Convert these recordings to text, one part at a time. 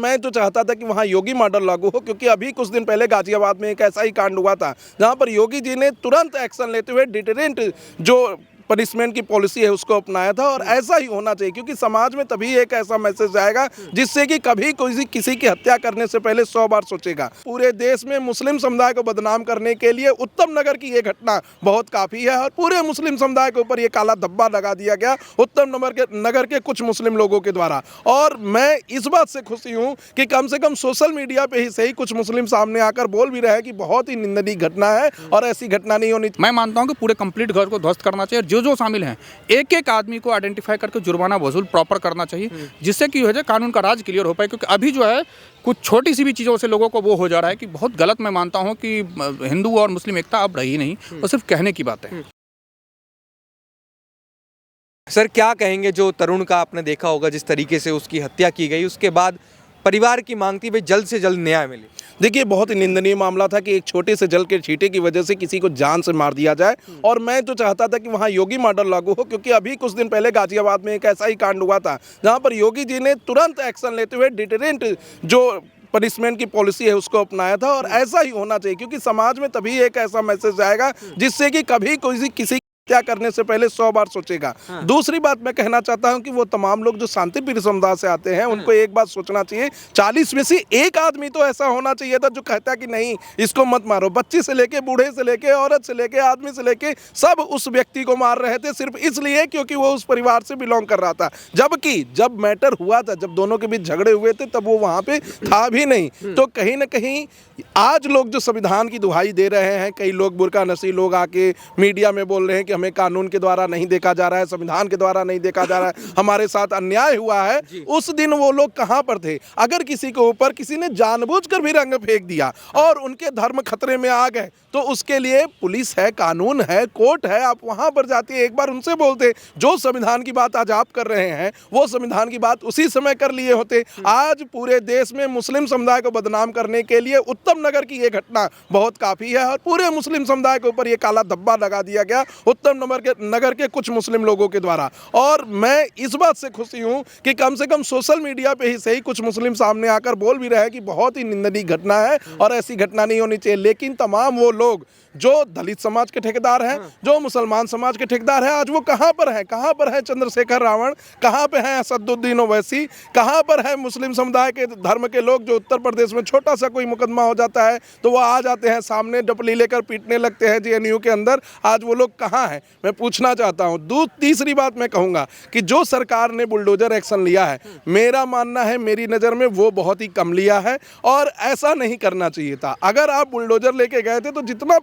मैं तो चाहता था कि वहाँ योगी मॉडल लागू हो, क्योंकि अभी कुछ दिन पहले गाजियाबाद में एक ऐसा ही कांड हुआ था जहाँ पर योगी जी ने तुरंत एक्शन लेते हुए डिटरेंट जो पनिशमेंट की पॉलिसी है उसको अपनाया था। और ऐसा ही होना चाहिए, क्योंकि समाज में तभी एक ऐसा मैसेज आएगा जिससे कि कभी कोई किसी की हत्या करने से पहले 100 बार सोचेगा। पूरे देश में मुस्लिम समुदाय को बदनाम करने के लिए उत्तम नगर की ये घटना बहुत काफ़ी है और पूरे मुस्लिम समुदाय के ऊपर ये काला धब्बा लगा दिया गया उत्तम नगर के कुछ मुस्लिम लोगों के द्वारा। और मैं इस बात से खुशी हूँ कि कम से कम सोशल मीडिया पे ही सही कुछ मुस्लिम सामने आकर बोल भी रहे हैं कि बहुत ही निंदनीय घटना है और ऐसी घटना नहीं होनी चाहिए। मैं मानता हूं कि पूरे कंप्लीट घर को ध्वस्त करना चाहिए। जो शामिल हैं एक एक आदमी को आइडेंटिफाई करके जुर्माना वसूल प्रॉपर करना चाहिए, जिससे कि हो जाए कानून का राज क्लियर हो पाए। क्योंकि अभी जो है कुछ छोटी सी भी चीज़ों से लोगों को वो हो जा रहा है कि बहुत गलत। मैं मानता हूं कि हिंदू और मुस्लिम एकता अब रही नहीं, वो सिर्फ कहने की बात है। सर क्या कहेंगे, जो तरुण का आपने देखा होगा जिस तरीके से उसकी हत्या की गई, उसके बाद परिवार की मांग थी भाई जल्द से जल्द न्याय मिले। देखिए, बहुत ही निंदनीय मामला था कि एक छोटे से जल के छींटे की वजह से किसी को जान से मार दिया जाए। और मैं तो चाहता था कि वहाँ योगी मॉडल लागू हो, क्योंकि अभी कुछ दिन पहले गाजियाबाद में एक ऐसा ही कांड हुआ था जहाँ पर योगी जी ने तुरंत एक्शन लेते हुए डिटरेंट जो पनिशमेंट की पॉलिसी है उसको अपनाया था। और ऐसा ही होना चाहिए, क्योंकि समाज में तभी एक ऐसा मैसेज आएगा जिससे कि कभी कोई किसी क्या करने से पहले 100 बार सोचेगा। दूसरी बात मैं कहना चाहता हूं कि वो तमाम लोग जो शांतिप्रिय समुदाय से आते हैं उनको एक बात सोचना चाहिए, 40 में से एक आदमी तो ऐसा होना चाहिए था जो कहता कि नहीं इसको मत मारो। बच्चे से लेके बूढ़े से लेके औरत से लेके आदमी से लेके सब उस व्यक्ति को मार रहे थे सिर्फ इसलिए क्योंकि वो उस परिवार से बिलोंग कर रहा था। जबकि जब मैटर हुआ था, जब दोनों के बीच झगड़े हुए थे, तब वो वहां पे था भी नहीं। तो कहीं ना कहीं आज लोग जो संविधान की दुहाई दे रहे हैं, कई लोग बुर्का नसी लोग आके मीडिया में बोल रहे हैं कि हमें कानून के द्वारा नहीं देखा जा रहा है, संविधान के द्वारा नहीं देखा जा रहा है, हमारे साथ अन्याय हुआ है। उस दिन वो लोग कहां पर थे? अगर किसी के ऊपर किसी ने जानबूझकर भी रंग फेंक दिया और उनके धर्म खतरे में आ गए तो उसके लिए पुलिस है, कानून है, कोर्ट है। आप वहां पर जाते, एक बार उनसे बोलते, जो संविधान की बात आज आप कर रहे हैं वो संविधान की बात उसी समय कर लिए होते। आज पूरे देश में मुस्लिम समुदाय को बदनाम करने के लिए उत्तम नगर की ये घटना बहुत काफी है और पूरे मुस्लिम समुदाय के ऊपर ये काला धब्बा लगा दिया गया उत्तम नगर के कुछ मुस्लिम लोगों के द्वारा। और मैं इस बात से खुशी हूं कि कम से कम सोशल मीडिया पे ही सही कुछ मुस्लिम सामने आकर बोल भी रहे हैं कि बहुत ही निंदनीय घटना है और ऐसी घटना नहीं होनी चाहिए। लेकिन तमाम वो लोग जो दलित समाज के ठेकेदार हैं, जो मुसलमान समाज के ठेकेदार हैं, आज वो कहां पर हैं? कहां पर है चंद्रशेखर रावण? कहां पे हैं असदुद्दीन ओवैसी? कहां पर है मुस्लिम समुदाय के धर्म के लोग जो उत्तर प्रदेश में छोटा सा कोई मुकदमा हो जाता है तो वो आ जाते हैं सामने, डपली लेकर पीटने लगते हैं जेएनयू के अंदर? आज वो लोग कहां हैं? मैं पूछना चाहता हूं। तीसरी बात मैं कहूंगा कि जो सरकार ने बुलडोजर एक्शन लिया है, मेरा मानना है, मेरी नज़र में वो बहुत ही कम लिया है और ऐसा नहीं करना चाहिए था। अगर आप बुलडोजर लेके गए थे तो जितना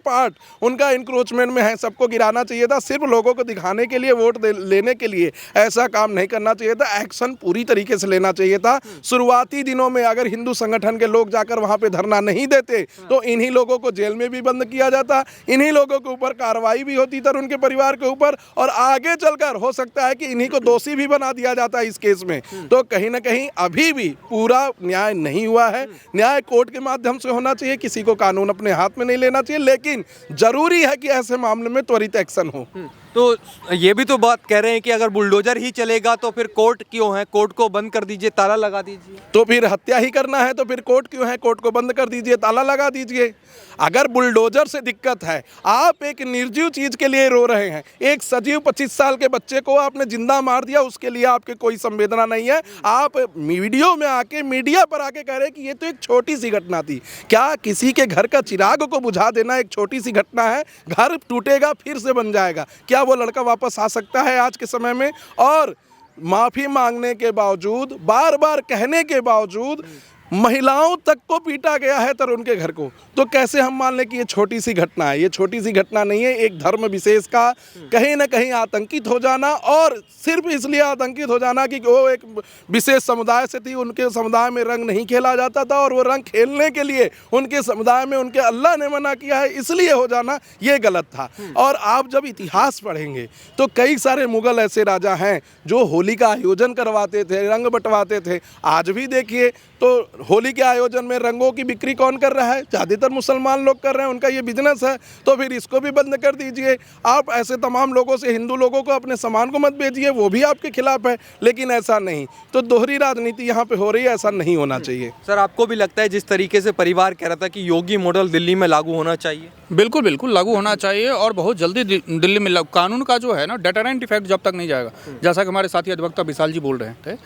उनका इंक्रोचमेंट में है सबको गिराना चाहिए था। सिर्फ लोगों को दिखाने के लिए, वोट लेने के लिए ऐसा काम नहीं करना चाहिए था। एक्शन पूरी तरीके से लेना चाहिए था। शुरुआती दिनों में अगर हिंदू संगठन के लोग जाकर वहां पे धरना नहीं देते तो इन्हीं लोगों को जेल में भी बंद किया जाता, इन्हीं लोगों के ऊपर कार्रवाई भी होती था उनके परिवार के ऊपर, और आगे चलकर हो सकता है कि इन्हीं को दोषी भी बना दिया जाता है इस केस में। तो कहीं ना कहीं अभी भी पूरा न्याय नहीं हुआ है। न्याय कोर्ट के माध्यम से होना चाहिए, किसी को कानून अपने हाथ में नहीं लेना चाहिए। लेकिन जरूरी है कि ऐसे मामले में त्वरित एक्शन हो। तो ये भी तो बात कह रहे हैं कि अगर बुलडोजर ही चलेगा तो फिर कोर्ट क्यों है? कोर्ट को बंद कर दीजिए, ताला लगा दीजिए। तो फिर हत्या ही करना है तो फिर कोर्ट क्यों है? कोर्ट को बंद कर दीजिए, ताला लगा दीजिए। अगर बुलडोजर से दिक्कत है, आप एक निर्जीव चीज के लिए रो रहे हैं, एक सजीव 25 साल के बच्चे को आपने जिंदा मार दिया, उसके लिए आपके कोई संवेदना नहीं है। आप वीडियो में आके, मीडिया पर आके कह रहे हैं कि ये तो एक छोटी सी घटना थी। क्या किसी के घर का चिराग को बुझा देना एक छोटी सी घटना है? घर टूटेगा फिर से बन जाएगा। क्या वो लड़का वापस आ सकता है आज के समय में? और माफी मांगने के बावजूद, बार बार कहने के बावजूद महिलाओं तक को पीटा गया है तरुण के घर को। तो कैसे हम मान लें कि ये छोटी सी घटना है? ये छोटी सी घटना नहीं है। एक धर्म विशेष का कहीं ना कहीं आतंकित हो जाना, और सिर्फ इसलिए आतंकित हो जाना कि वो एक विशेष समुदाय से थी, उनके समुदाय में रंग नहीं खेला जाता था और वो रंग खेलने के लिए उनके समुदाय में उनके अल्लाह ने मना किया है, इसलिए हो जाना ये गलत था। और आप जब इतिहास पढ़ेंगे तो कई सारे मुगल ऐसे राजा हैं जो होली का आयोजन करवाते थे, रंग बंटवाते थे। आज भी देखिए तो होली के आयोजन में रंगों की बिक्री कौन कर रहा है? ज़्यादातर मुसलमान लोग कर रहे हैं, उनका ये बिजनेस है, तो फिर इसको भी बंद कर दीजिए। आप ऐसे तमाम लोगों से, हिंदू लोगों को अपने सामान को मत बेचिए, वो भी आपके खिलाफ है। लेकिन ऐसा नहीं, तो दोहरी राजनीति यहाँ पे हो रही है, ऐसा नहीं होना चाहिए। सर आपको भी लगता है जिस तरीके से परिवार कह रहा था कि योगी मॉडल दिल्ली में लागू होना चाहिए? बिल्कुल बिल्कुल लागू होना चाहिए और बहुत जल्दी दिल्ली में कानून का जो है ना डेटरेंट इफेक्ट जब तक नहीं जाएगा, जैसा कि हमारे साथी अधिवक्ता विशाल जी बोल रहे थे,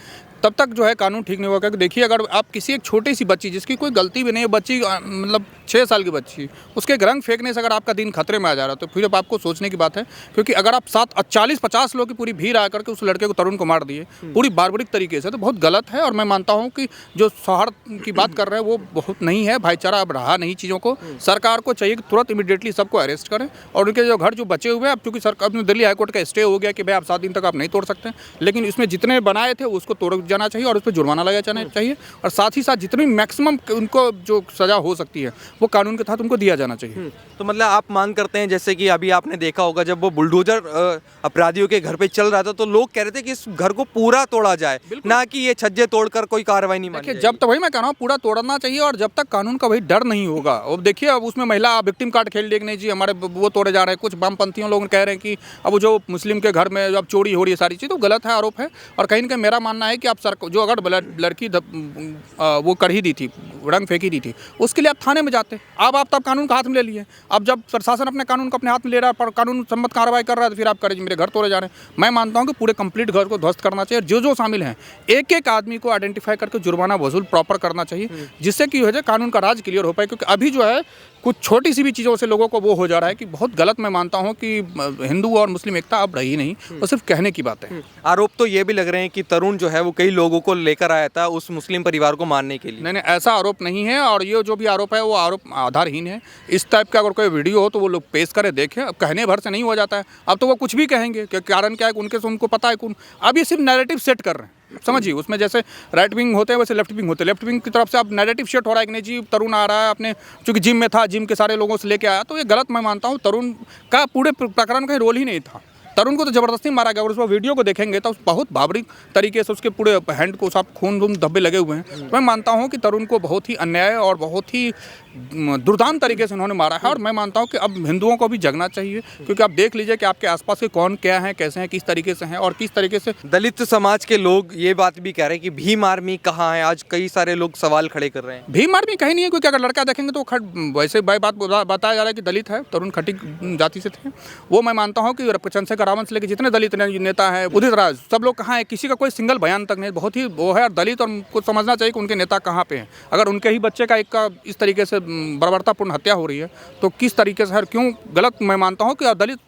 तब तक जो है कानून ठीक नहीं होगा। क्योंकि देखिए, अगर आप किसी एक छोटी सी बच्ची जिसकी कोई गलती भी नहीं है, बच्ची मतलब 6 साल की बच्ची, उसके एक रंग फेंकने से अगर आपका दिन खतरे में आ जा रहा है, तो फिर अब आपको सोचने की बात है। क्योंकि अगर आप 40-50 लोग की पूरी भीड़ आकर के उस लड़के को, तरुण को मार दिए पूरी बार्बरिक तरीके से, तो बहुत गलत है। और मैं मानता हूँ कि जो सौहार्द की बात कर रहे हैं वो बहुत नहीं है, भाईचारा अब रहा नहीं चीज़ों को। सरकार को चाहिए कि तुरंत इमीडिएटली सबको अरेस्ट करें और उनके जो घर जो बचे हुए हैं, अब चूँकि सरकार दिल्ली हाईकोर्ट का स्टे हो गया कि भाई आप 7 दिन तक आप नहीं तोड़ सकते, लेकिन इसमें जितने बनाए थे उसको तोड़ जाना चाहिए और उस पर जुर्माना लगाया जाना चाहिए। और साथ ही साथ जितनी मैक्सिमम उनको जो सज़ा हो सकती है वो कानून के तहत उनको दिया जाना चाहिए। तो मतलब आप मांग करते हैं, जैसे कि अभी आपने देखा होगा जब वो बुलडोजर अपराधियों के घर पे चल रहा था, तो लोग कह रहे थे कि इस घर को पूरा तोड़ा जाए, ना कि ये छज्जे तोड़कर कोई कार्रवाई नहीं मानी देखिए, जब तक, वही मैं कह रहा हूँ, पूरा तोड़ना चाहिए और जब तक कानून का वही डर नहीं होगा। अब देखिए, अब उसमें महिला विक्टिम कार्ड खेल देख नहीं चाहिए, हमारे वो तोड़े जा रहे हैं। कुछ वामपंथियों लोग कह रहे हैं कि अब जो मुस्लिम के घर में अब चोरी हो रही है, सारी चीज़ तो गलत है, आरोप है। और कहीं ना कहीं मेरा मानना है कि आप जो अगर लड़की वो कर ही दी थी, रंग फेंकी दी थी, उसके लिए आप थाने में जाते। अब आप तब कानून का हाथ में ले लिए। अब जब प्रशासन अपने कानून को अपने हाथ में ले रहा है, पर कानून सम्मत कार्रवाई कर रहा है, तो फिर आप करें मेरे घर तोड़े जा रहे हैं। मैं मानता हूँ कि पूरे कंप्लीट घर को ध्वस्त करना चाहिए। जो शामिल हैं, एक आदमी को आइडेंटिफाई करके जुर्माना वसूल प्रॉपर करना चाहिए, जिससे कि हो जाए कानून का राज क्लियर हो पाए। क्योंकि अभी जो है कुछ छोटी सी भी चीज़ों से लोगों को वो हो जा रहा है कि बहुत गलत। मैं मानता हूँ कि हिंदू और मुस्लिम एकता अब रही नहीं, वो सिर्फ कहने की बात है। आरोप तो ये भी लग रहे हैं कि तरुण जो है वो कई लोगों को लेकर आया था उस मुस्लिम परिवार को मारने के लिए। नहीं, ऐसा आरोप नहीं है। और ये जो भी आरोप है वो आरोप आधारहीन है। इस टाइप का अगर कोई वीडियो हो तो वो लोग पेश करें, देखें। अब कहने भर से नहीं हो जाता है, अब तो वो कुछ भी कहेंगे कि कारण क्या है, उनको पता है कौन। अब ये सिर्फ नैरेटिव सेट कर रहे हैं, समझिए। उसमें जैसे राइट विंग होते हैं वैसे लेफ्ट विंग होते हैं। लेफ्ट विंग की तरफ से अब नैरेटिव सेट हो रहा है कि नहीं जी, तरुण आ रहा है, अपने चूंकि जिम में था, जिम के सारे लोगों से लेके आया, तो ये गलत मैं मानता हूँ। तरुण का पूरे प्रकरण का रोल ही नहीं था। तरुण को तो ज़बरदस्ती मारा गया और उस वीडियो को देखेंगे तो बहुत बाबरी तरीके से उसके पूरे हैंड को सब खून धब्बे लगे हुए हैं। मैं मानता हूं कि तरुण को बहुत ही अन्याय और बहुत ही दुर्दांत तरीके से उन्होंने मारा है। और मैं मानता हूं कि अब हिंदुओं को भी जगना चाहिए, क्योंकि आप देख लीजिए कि आपके आसपास के कौन क्या हैं, कैसे हैं, किस तरीके से हैं और किस तरीके से। दलित समाज के लोग ये बात भी कह रहे हैं कि भीम आर्मी कहाँ है। आज कई सारे लोग सवाल खड़े कर रहे हैं। भीम आर्मी कहीं नहीं है, क्योंकि अगर लड़का देखेंगे तो वैसे बात बताया जा रहा है कि दलित है, तरुण खटी जाति से थे। वो मैं मानता हूँ कि चंद्रशेखर रावत से लेकर जितने दलित नेता है, उदित राज, सब लोग कहाँ है, किसी का कोई सिंगल बयान तक नहीं। बहुत ही वो है। और दलित और उनको समझना चाहिए कि उनके नेता कहाँ पे हैं। अगर उनके ही बच्चे का एक का इस तरीके से बर्बरतापूर्ण हत्या हो रही है तो किस तरीके से, क्यों गलत। मैं मानता हूँ कि दलित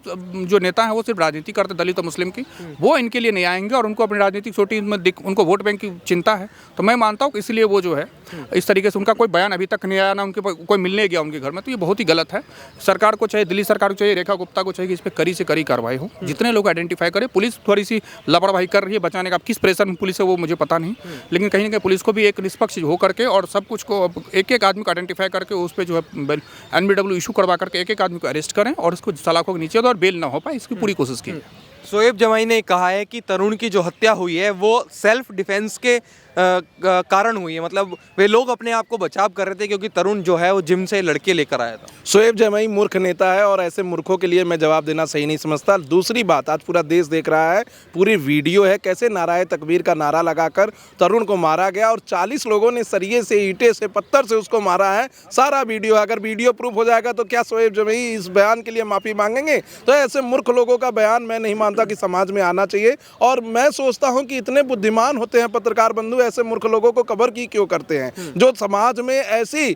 जो नेता है वो सिर्फ राजनीति करते, दलित और मुस्लिम की, वो इनके लिए नहीं आएंगे और उनको अपनी राजनीतिक सोटी में उनको वोट बैंक की चिंता है। तो मैं मानता हूँ कि इसलिए वो जो है इस तरीके से, उनका कोई बयान अभी तक नहीं आया, ना उनके कोई मिलने गया उनके घर में। तो ये बहुत ही गलत है। सरकार को चाहिए, दिल्ली सरकार को चाहिए, रेखा गुप्ता को चाहिए कि इस पर कड़ी से कड़ी कार्रवाई हो, जितने लोग आइडेंटिफाई करें। पुलिस थोड़ी सी लापरवाही कर रही है बचाने का, किस प्रेशर में पुलिस है वो मुझे पता नहीं, लेकिन कहीं ना कहीं पुलिस को भी एक निष्पक्ष हो करके और सब कुछ को एक आदमी को आइडेंटिफाई करके उस पर जो है NBW इशू करवा करके एक आदमी को अरेस्ट करें और उसको सलाखों के नीचे दो और बेल ना हो पाए, इसकी पूरी कोशिश की। शोएब जमाई ने कहा है कि तरुण की जो हत्या हुई है वो सेल्फ डिफेंस के कारण हुई है। मतलब वे लोग अपने आप को बचाव कर रहे थे क्योंकि तरुण जो है वो जिम से लड़के लेकर आया था। शोएब जमाई मूर्ख नेता है और ऐसे मूर्खों के लिए मैं जवाब देना सही नहीं समझता। दूसरी बात, आज पूरा देश देख रहा है, पूरी वीडियो है, कैसे नाराए तकबीर का नारा लगाकर तरुण को मारा गया और 40 लोगों ने सरिये से, ईंटे से, पत्थर से उसको मारा है। सारा वीडियो, अगर वीडियो प्रूफ हो जाएगा तो क्या शोएब जमाई इस बयान के लिए माफ़ी मांगेंगे? तो ऐसे मूर्ख लोगों का बयान मैं नहीं मानता कि समाज में आना चाहिए। और मैं सोचता हूँ कि इतने बुद्धिमान होते हैं पत्रकार बंधु, ऐसे मूर्ख लोगों को कवर की क्यों करते हैं, जो समाज में ऐसी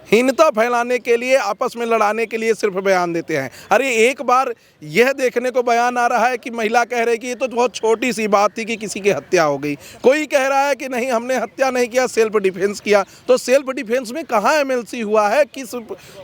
हीनता फैलाने के लिए, आपस में लड़ाने के लिए सिर्फ बयान देते हैं। अरे एक बार यह देखने को बयान आ रहा है कि महिला कह रही कि ये तो बहुत छोटी सी बात थी कि किसी की हत्या हो गई, कोई कह रहा है कि नहीं हमने हत्या नहीं किया, सेल्फ डिफेंस किया। तो सेल्फ डिफेंस में कहाँ MLC हुआ है, किस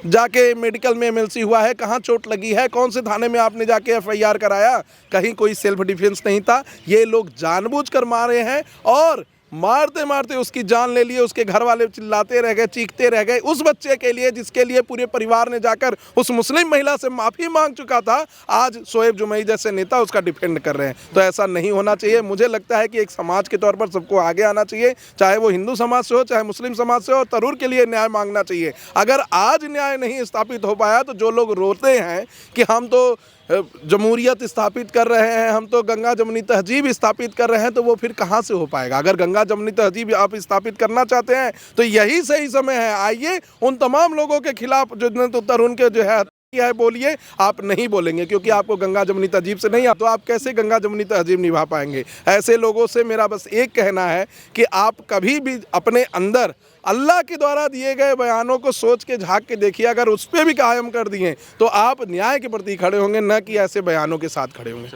जाके मेडिकल में MLC हुआ है, कहाँ चोट लगी है, कौन से थाने में आपने जाके FIR कराया? कहीं कोई सेल्फ डिफेंस नहीं था। ये लोग जानबूझकर मारे हैं और मारते मारते उसकी जान ले लिए, उसके घर वाले चिल्लाते रह गए, चीखते रह गए। उस बच्चे के लिए जिसके लिए पूरे परिवार ने जाकर उस मुस्लिम महिला से माफ़ी मांग चुका था, आज शोएब जुमई जैसे नेता उसका डिफेंड कर रहे हैं। तो ऐसा नहीं होना चाहिए। मुझे लगता है कि एक समाज के तौर पर सबको आगे आना चाहिए, चाहे वो हिंदू समाज से हो, चाहे मुस्लिम समाज से हो। तरूण के लिए न्याय मांगना चाहिए। अगर आज न्याय नहीं स्थापित हो पाया तो जो लोग रोते हैं कि हम तो जमहूरियत स्थापित कर रहे हैं, हम तो गंगा जमनी तहजीब स्थापित कर रहे हैं, तो वो फिर कहाँ से हो पाएगा। अगर गंगा जमनी तहजीब आप स्थापित करना चाहते हैं तो यही सही समय है। आइए उन तमाम लोगों के खिलाफ जो तो तरुण के जो है क्या है बोलिए। आप नहीं बोलेंगे क्योंकि आपको गंगा जमनी तहजीब से नहीं, तो आप कैसे गंगा जमनी तहजीब निभा पाएंगे। ऐसे लोगों से मेरा बस एक कहना है कि आप कभी भी अपने अंदर अल्लाह के द्वारा दिए गए बयानों को सोच के झांक के देखिए। अगर उस पर भी कायम कर दिए तो आप न्याय के प्रति खड़े होंगे, न कि ऐसे बयानों के साथ खड़े होंगे।